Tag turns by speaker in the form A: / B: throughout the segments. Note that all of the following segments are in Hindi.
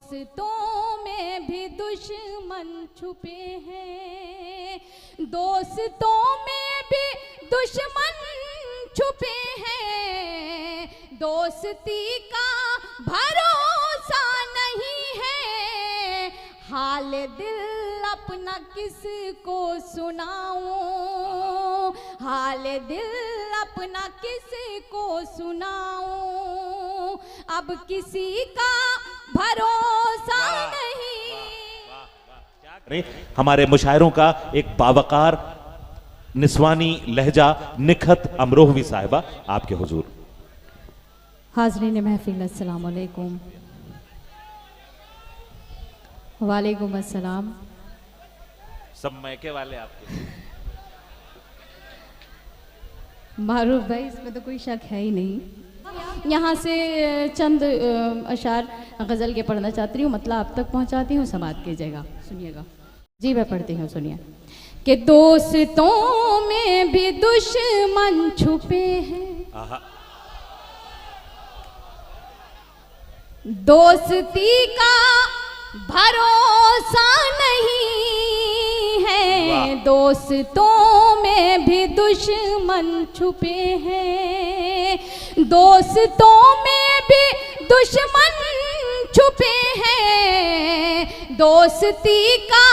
A: दोस्तों में भी दुश्मन छुपे हैं, दोस्तों में भी दुश्मन छुपे हैं, दोस्ती का भरोसा नहीं है, हाल दिल अपना किसको सुनाऊं, हाल दिल अपना किसको सुनाऊं, अब किसी का भरोसा नहीं।
B: हमारे मुशायरों का एक बावकार निस्वानी लहजा निखत अमरोहवी साहिबा आपके हुजूर।
A: हाज़रीन महफिल अस्सलाम वालेकुम। वालेकुम अस्सलाम।
B: सब मैके वाले आपके।
A: मारूफ भाई, इसमें तो कोई शक है ही नहीं। यहाँ से चंद अशार गज़ल के पढ़ना चाहती हूँ, मतलब आप तक पहुँचाती हूँ, समात कीजिएगा, सुनिएगा। जी मैं पढ़ती हूँ, सुनिए। कि दोस्तों में भी दुश्मन छुपे हैं, दोस्ती का भरोसा नहीं है, दोस्तों में भी दुश्मन छुपे हैं, दोस्तों में भी दुश्मन छुपे हैं, दोस्ती का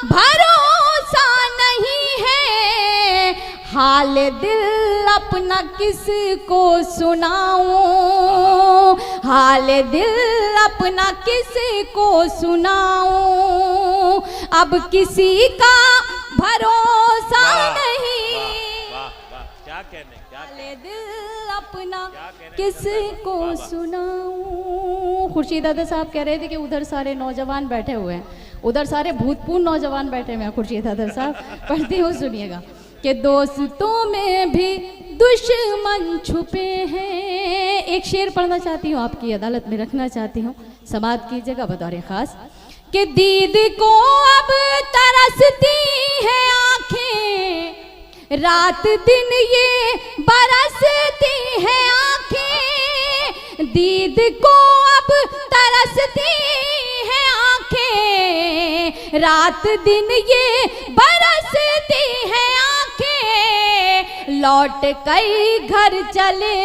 A: भरोसा नहीं है, हाल दिल अपना किसको सुनाऊं, हाल दिल अपना किसको सुनाऊं, अब किसी का भरोसा नहीं।
B: क्या कहने,
A: हाल दिल अपना किसको सुनाऊं। खुर्शीद दादा साहब कह रहे थे कि उधर सारे नौजवान बैठे हुए हैं, उधर सारे भूतपूर्व नौजवान बैठे हुए हैं। खुर्शीद दादा साहब पढ़ती हूँ, सुनिएगा। कि दोस्तों में भी दुश्मन छुपे हैं। एक शेर पढ़ना चाहती हूँ, आपकी अदालत में रखना चाहती हूँ, समात कीजिएगा बतौर खास। कि दीद को अब तरसती है आंखें, रात दिन ये बरसती है आंखें, दीद को अब तरसती है आंखें, रात दिन ये बरसती है आंखें, लौट कर घर चले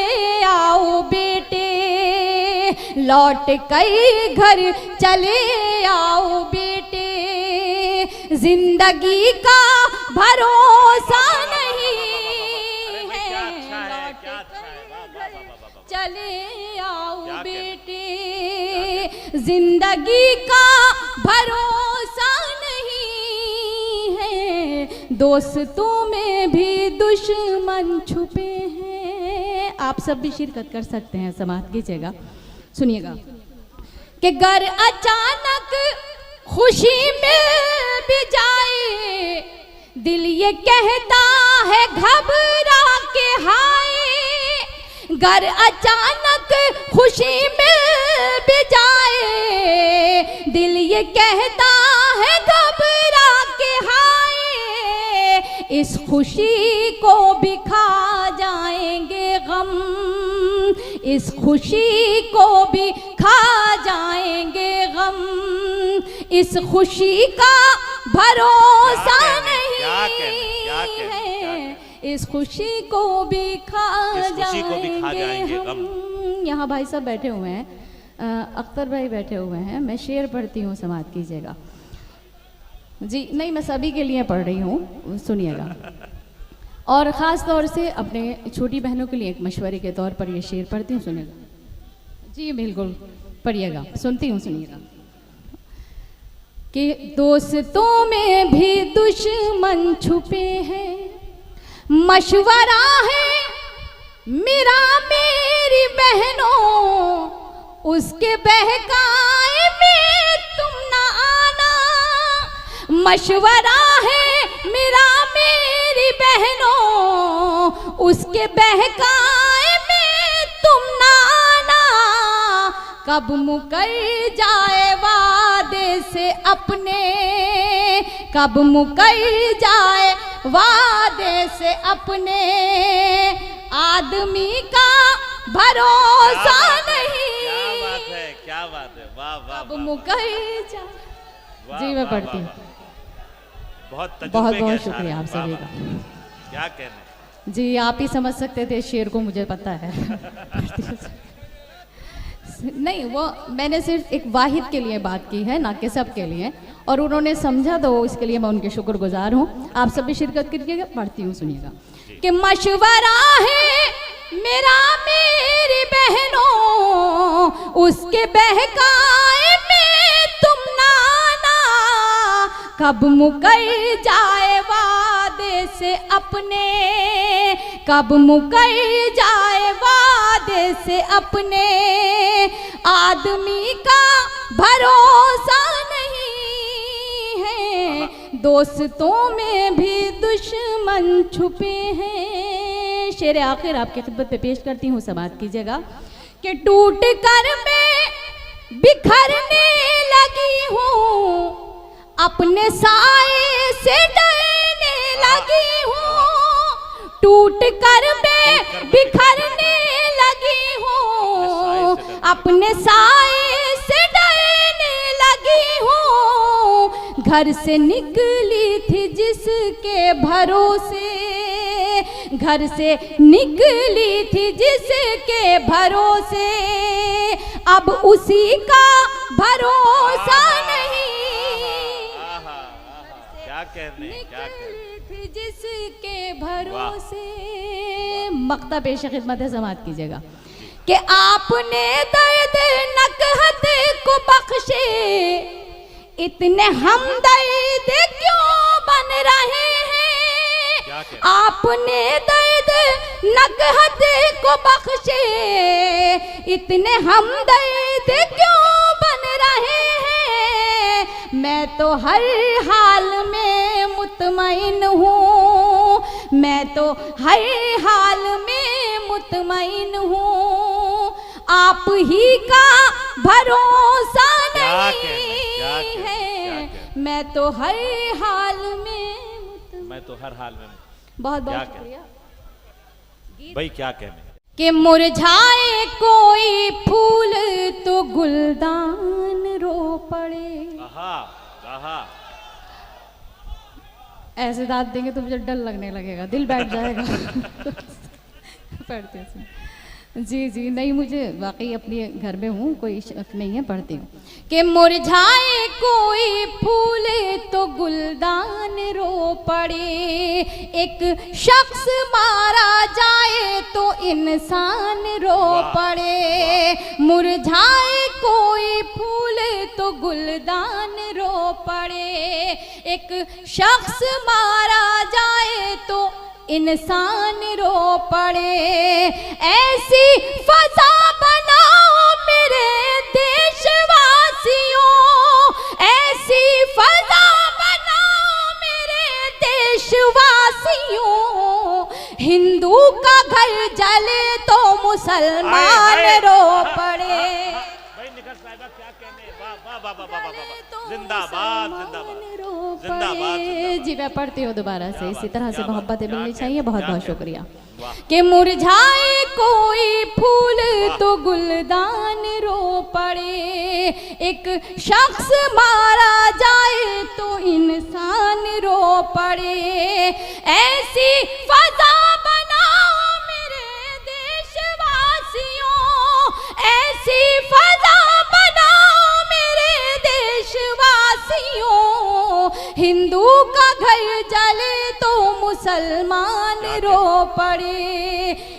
A: आओ बेटे, लौट कर घर चले आओ बेटे, जिंदगी का भरोसा नहीं है, लौट कर घर चले आओ बेटे, जिंदगी का भरोसा नहीं है, दोस्तों में भी दुश्मन छुपे हैं। आप सब भी शिरकत कर सकते हैं, समात कीजिएगा, सुनिएगा। कि घर अचानक खुशी मिल भी जाए, दिल ये कहता है घबरा के हाय, घर अचानक खुशी मिल भी जाए, दिल ये कहता है घबरा के हाय, इस खुशी को भी खा जाएंगे गम, इस खुशी को भी खा जाएंगे गम, इस खुशी का भरोसा नहीं है, इस खुशी को भी खा जाएंगे हम। यहाँ भाई साहब बैठे हुए हैं, अख्तर भाई बैठे हुए हैं, मैं शेर पढ़ती हूँ, समात कीजिएगा। जी नहीं, मैं सभी के लिए पढ़ रही हूँ, सुनिएगा। और ख़ास तौर से अपने छोटी बहनों के लिए एक मशवरे के तौर पर ये शेर पढ़ती हूँ, सुनिएगा। जी बिल्कुल पढ़िएगा, सुनती हूँ, सुनिएगा। कि दोस्तों में भी दुश्मन छुपे हैं, मशवरा है मेरा मेरी बहनों, उसके बहकाए में तुम ना आना, मशवरा है मेरा मेरी बहनों, उसके बहकाए में तुम ना आना, कब मुकर जाए वादे से अपने, कब मुकर जाए वादे से अपने, आदमी का भरोसा नहीं।
B: क्या बात है, वाह वाह,
A: कब मुकर जा।
B: वाह,
A: जी मैं
B: वाह,
A: पढ़ती
B: वाह,
A: हूँ।
B: वाह। बहुत
A: बहुत
B: तजुर्बे के
A: बहुत
B: अशार
A: शुक्रिया
B: हैं,
A: आप
B: वाह,
A: सभी
B: वाह।
A: का।
B: क्या कहने।
A: जी आप ही समझ सकते थे शेर को, मुझे पता है। नहीं, वो मैंने सिर्फ एक वाहिद के लिए बात की है, ना कि सब के लिए, और उन्होंने समझा तो इसके लिए मैं उनके शुक्रगुजार हूँ। आप सभी शिरकत करिएगा। पढ़ती हूँ, सुनिएगा कि मशवरा है मेरा मेरी बहनों, उसके बहकाए में तुम नाना, कब मुकर जाए वादे से अपने, कब मुकर जाए वादे से अपने, आदमी का भरोसा नहीं है, दोस्तों में भी दुश्मन छुपे हैं। शेर आखिर आपकी खिदमत पे पेश करती हूँ, समात कीजिएगा कि टूट कर मैं बिखरने लगी हूँ, अपने साए से डरने लगी हूँ, टूट कर मैं बिखरने लगी हूँ, अपने साए से डरने लगी हूँ, घर से निकली थी जिसके भरोसे, घर से निकली थी जिसके भरोसे, अब उसी का भरोसा नहीं,
B: क्या कहने, क्या कहने।
A: थी जिसके भरोसे। मक्ता पेश खिदमत समात कीजिएगा कि आपने दर्द नकहत को बख्शे, इतने हमदर्द क्यों बन रहे हैं, आपने दर्द नकहत को बख्शे, इतने हमदर्द क्यों बन रहे हैं, मैं तो हर हाल में मुतमईन हूँ, मैं तो हर हाल में मुतमईन हूँ, आप ही का भरोसा नहीं है, मैं तो हर हाल में,
B: मैं तो हर हाल में।
A: बहुत
B: क्या
A: बहुत शुक्रिया
B: भाई, क्या कहने।
A: कि मुरझाए कोई फूल तो गुलदान रो पड़े।
B: आहा, आहा।
A: ऐसे दांत देंगे तो मुझे डर लगने लगेगा, दिल बैठ जाएगा। पढ़ते हैं। जी जी नहीं, मुझे वाकई अपने घर में हूँ, कोई शक नहीं है, पढ़ती हूँ कि मुरझाए कोई फूल तो गुलदान रो पड़े, एक शख्स मारा जाए तो इंसान रो पड़े, मुरझाए कोई फूल तो गुलदान रो पड़े, एक शख्स मारा जाए तो इंसान रो पड़े, ऐसी फजा बनाओ मेरे देशवासियों, ऐसी फजा बनाओ मेरे देशवासियों, हिंदू का घर जले तो मुसलमान रो पड़े।
B: क्या कहने। वाह वाह वाह वाह वाह, जिंदाबाद जिंदाबाद जिंदाबाद।
A: जी मैं पढ़ती हूँ दोबारा से, इसी तरह से मोहब्बतें मिलनी चाहिए। बहुत बहुत शुक्रिया।
B: वाह।
A: कि मुरझाए कोई फूल तो गुलदान रो पड़े, एक शख्स मारा जाए तो इंसान रो पड़े, ऐसी फजा बनाओ मेरे देशवासियों, ऐसी फजा बनाओ मेरे देशवासियों, हिंदू का घर जले तो मुसलमान रो पड़े,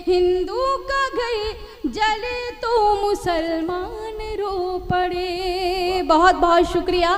A: हिंदू का घर जले तो मुसलमान रो पड़े। बहुत बहुत शुक्रिया।